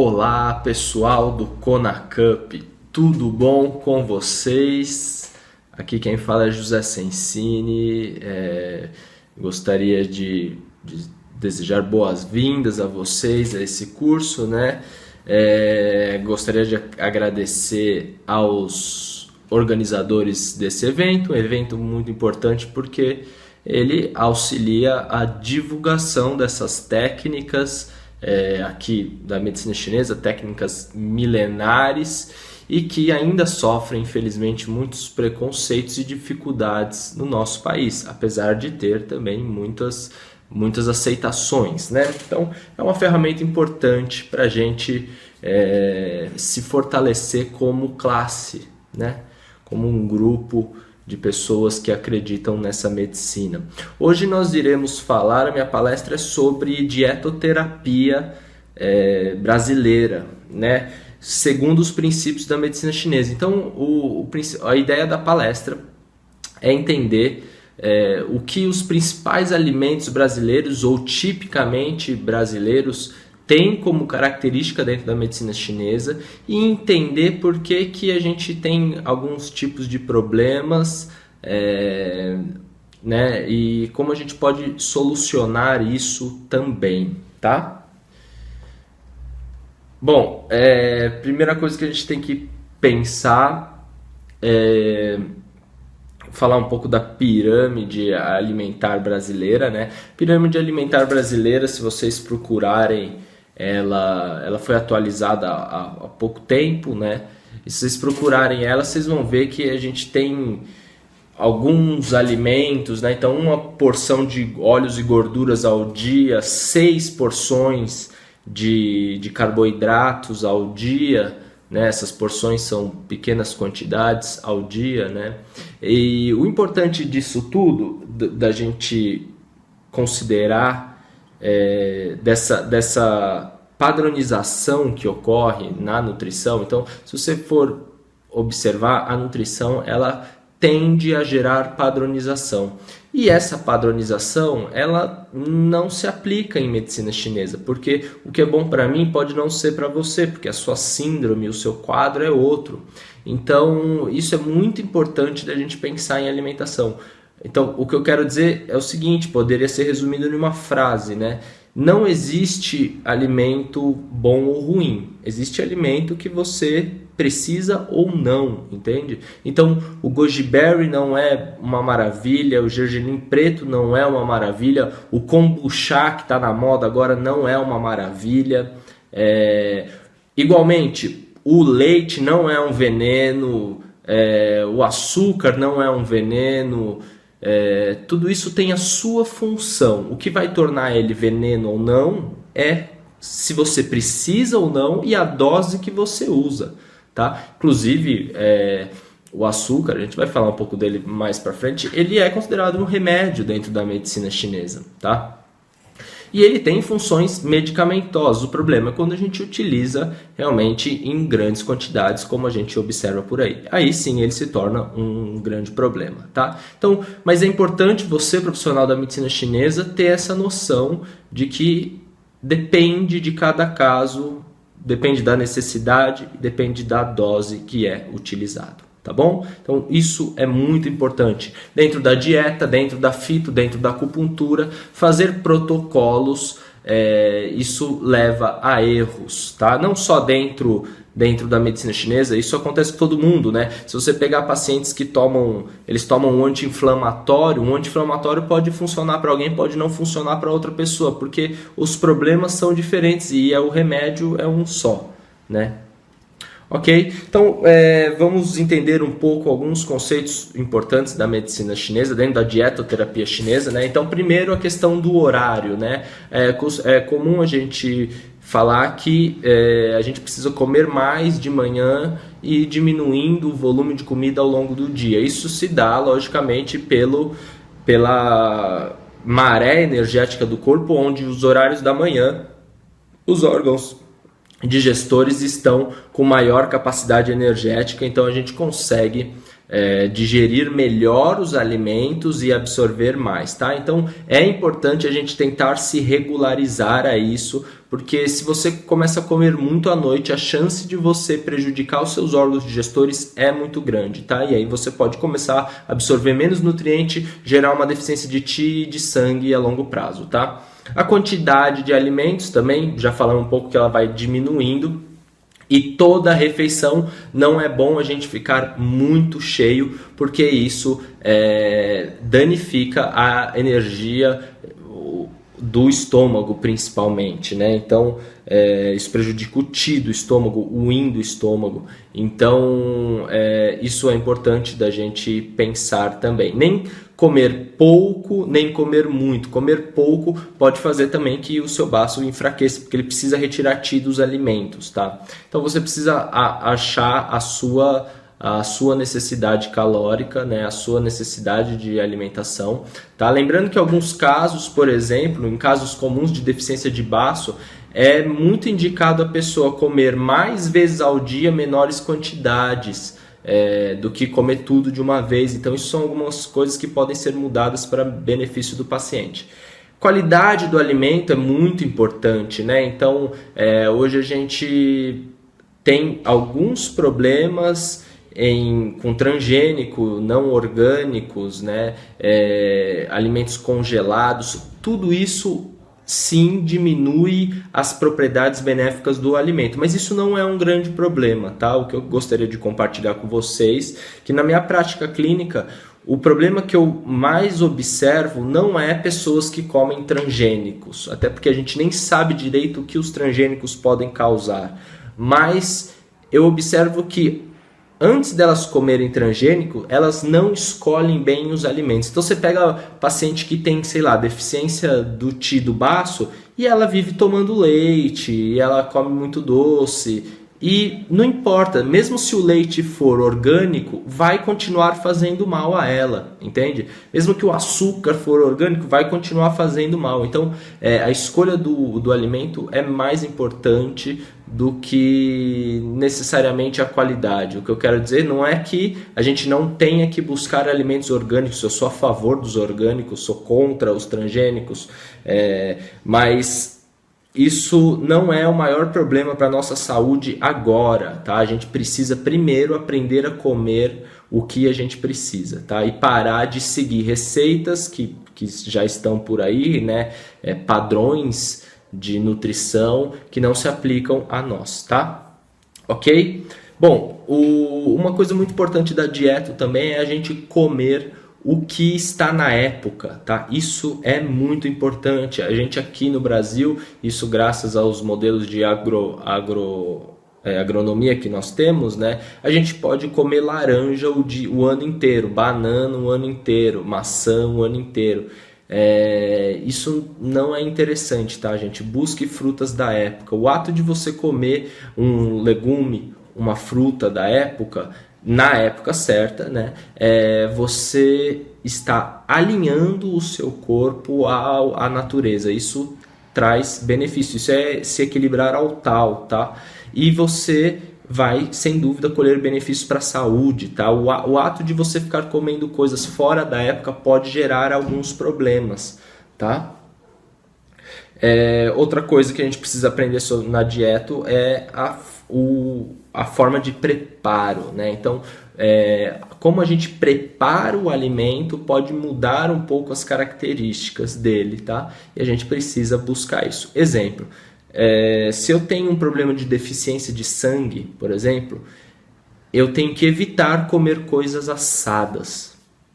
Olá pessoal do Conacup, tudo bom com vocês? Aqui quem fala é José Sensini. Gostaria de desejar boas-vindas a vocês a esse curso, né? Gostaria de agradecer aos organizadores desse evento, um evento muito importante porque ele auxilia a divulgação dessas técnicas aqui da medicina chinesa, técnicas milenares e que ainda sofrem, infelizmente, muitos preconceitos e dificuldades no nosso país, apesar de ter também muitas aceitações, né? Então, é uma ferramenta importante para a gente se fortalecer como classe, né? Como um grupo de pessoas que acreditam nessa medicina. Hoje nós iremos falar, a minha palestra é sobre dietoterapia brasileira, né? Segundo os princípios da medicina chinesa. Então, a ideia da palestra é entender o que os principais alimentos brasileiros ou tipicamente brasileiros têm como característica dentro da medicina chinesa e entender por que a gente tem alguns tipos de problemas, né? E como a gente pode solucionar isso também, tá? Bom, primeira coisa que a gente tem que pensar falar um pouco da pirâmide alimentar brasileira, né? Pirâmide alimentar brasileira, se vocês procurarem, ela foi atualizada há pouco tempo, né? E se vocês procurarem ela, vocês vão ver que a gente tem alguns alimentos, né? Então, uma porção de óleos e gorduras ao dia, 6 porções de carboidratos ao dia, né? Essas porções são pequenas quantidades ao dia, né? E o importante disso tudo, da gente considerar dessa padronização que ocorre na nutrição. Então, se você for observar, a nutrição ela tende a gerar padronização. E essa padronização ela não se aplica em medicina chinesa, porque o que é bom para mim pode não ser para você, porque a sua síndrome, o seu quadro é outro. Então, isso é muito importante da gente pensar em alimentação. Então, o que eu quero dizer é o seguinte, poderia ser resumido em uma frase, né? Não existe alimento bom ou ruim, existe alimento que você precisa ou não, entende? Então, o goji berry não é uma maravilha, o gergelim preto não é uma maravilha, o kombucha que está na moda agora não é uma maravilha. Igualmente, o leite não é um veneno, o açúcar não é um veneno. Tudo isso tem a sua função. O que vai tornar ele veneno ou não é se você precisa ou não e a dose que você usa, tá? Inclusive, o açúcar, a gente vai falar um pouco dele mais para frente, ele é considerado um remédio dentro da medicina chinesa, tá? E ele tem funções medicamentosas. O problema é quando a gente utiliza realmente em grandes quantidades, como a gente observa por aí. Aí sim ele se torna um grande problema, tá? Então, mas é importante você, profissional da medicina chinesa, ter essa noção de que depende de cada caso, depende da necessidade, depende da dose que é utilizado. Tá bom? Então isso é muito importante. Dentro da dieta, dentro da fito, dentro da acupuntura, fazer protocolos, isso leva a erros, tá? Não só dentro da medicina chinesa, isso acontece com todo mundo, né? Se você pegar pacientes que tomam um anti-inflamatório pode funcionar para alguém, pode não funcionar para outra pessoa, porque os problemas são diferentes e o remédio é um só, né? Ok? Então, vamos entender um pouco alguns conceitos importantes da medicina chinesa, dentro da dietoterapia chinesa, né? Então, primeiro a questão do horário, né? É comum a gente falar que a gente precisa comer mais de manhã e diminuindo o volume de comida ao longo do dia. Isso se dá, logicamente, pela maré energética do corpo, onde os horários da manhã, os órgãos digestores estão com maior capacidade energética, então a gente consegue digerir melhor os alimentos e absorver mais, tá? Então é importante a gente tentar se regularizar a isso porque se você começa a comer muito à noite, a chance de você prejudicar os seus órgãos digestores é muito grande, tá? E aí você pode começar a absorver menos nutriente, gerar uma deficiência de Ti e de sangue a longo prazo, tá? A quantidade de alimentos também, já falamos um pouco que ela vai diminuindo. E toda refeição não é bom a gente ficar muito cheio, porque isso danifica a energia do estômago principalmente, né? Então isso prejudica o Ti do estômago, o Yin do estômago. Então isso é importante da gente pensar também. Nem comer pouco, nem comer muito. Comer pouco pode fazer também que o seu baço enfraqueça, porque ele precisa retirar Ti dos alimentos, tá? Então você precisa achar a sua necessidade calórica, né? A sua necessidade de alimentação, tá? Lembrando que em alguns casos, por exemplo, em casos comuns de deficiência de baço, é muito indicado a pessoa comer mais vezes ao dia menores quantidades do que comer tudo de uma vez. Então isso são algumas coisas que podem ser mudadas para benefício do paciente. Qualidade do alimento é muito importante, né? Então hoje a gente tem alguns problemas com transgênico, não orgânicos, né? Alimentos congelados, tudo isso sim diminui as propriedades benéficas do alimento, mas isso não é um grande problema, tá? O que eu gostaria de compartilhar com vocês, que na minha prática clínica, o problema que eu mais observo não é pessoas que comem transgênicos, até porque a gente nem sabe direito o que os transgênicos podem causar, mas eu observo que antes delas comerem transgênico, elas não escolhem bem os alimentos. Então você pega paciente que tem, sei lá, deficiência do Ti do baço e ela vive tomando leite, e ela come muito doce. E não importa, mesmo se o leite for orgânico, vai continuar fazendo mal a ela, entende? Mesmo que o açúcar for orgânico, vai continuar fazendo mal. Então, a escolha do alimento é mais importante do que necessariamente a qualidade. O que eu quero dizer não é que a gente não tenha que buscar alimentos orgânicos. Eu sou a favor dos orgânicos, sou contra os transgênicos, mas isso não é o maior problema para a nossa saúde agora, tá? A gente precisa primeiro aprender a comer o que a gente precisa, tá? E parar de seguir receitas que já estão por aí, né? Padrões de nutrição que não se aplicam a nós, tá? Ok? Bom, uma coisa muito importante da dieta também é a gente comer o que está na época, tá? Isso é muito importante. A gente aqui no Brasil, isso graças aos modelos de agronomia que nós temos, né? A gente pode comer laranja o ano inteiro, banana o ano inteiro, maçã o ano inteiro. Isso não é interessante, tá, gente? Busque frutas da época. O ato de você comer um legume, uma fruta da época, na época certa, né? Você está alinhando o seu corpo à natureza. Isso traz benefício. Isso é se equilibrar ao tal, tá? E você vai, sem dúvida, colher benefícios para a saúde, tá? O ato de você ficar comendo coisas fora da época pode gerar alguns problemas, tá? Outra coisa que a gente precisa aprender na dieta é a forma de preparo, né? Então, como a gente prepara o alimento pode mudar um pouco as características dele, tá? E a gente precisa buscar isso. Exemplo, se eu tenho um problema de deficiência de sangue, por exemplo, eu tenho que evitar comer coisas assadas,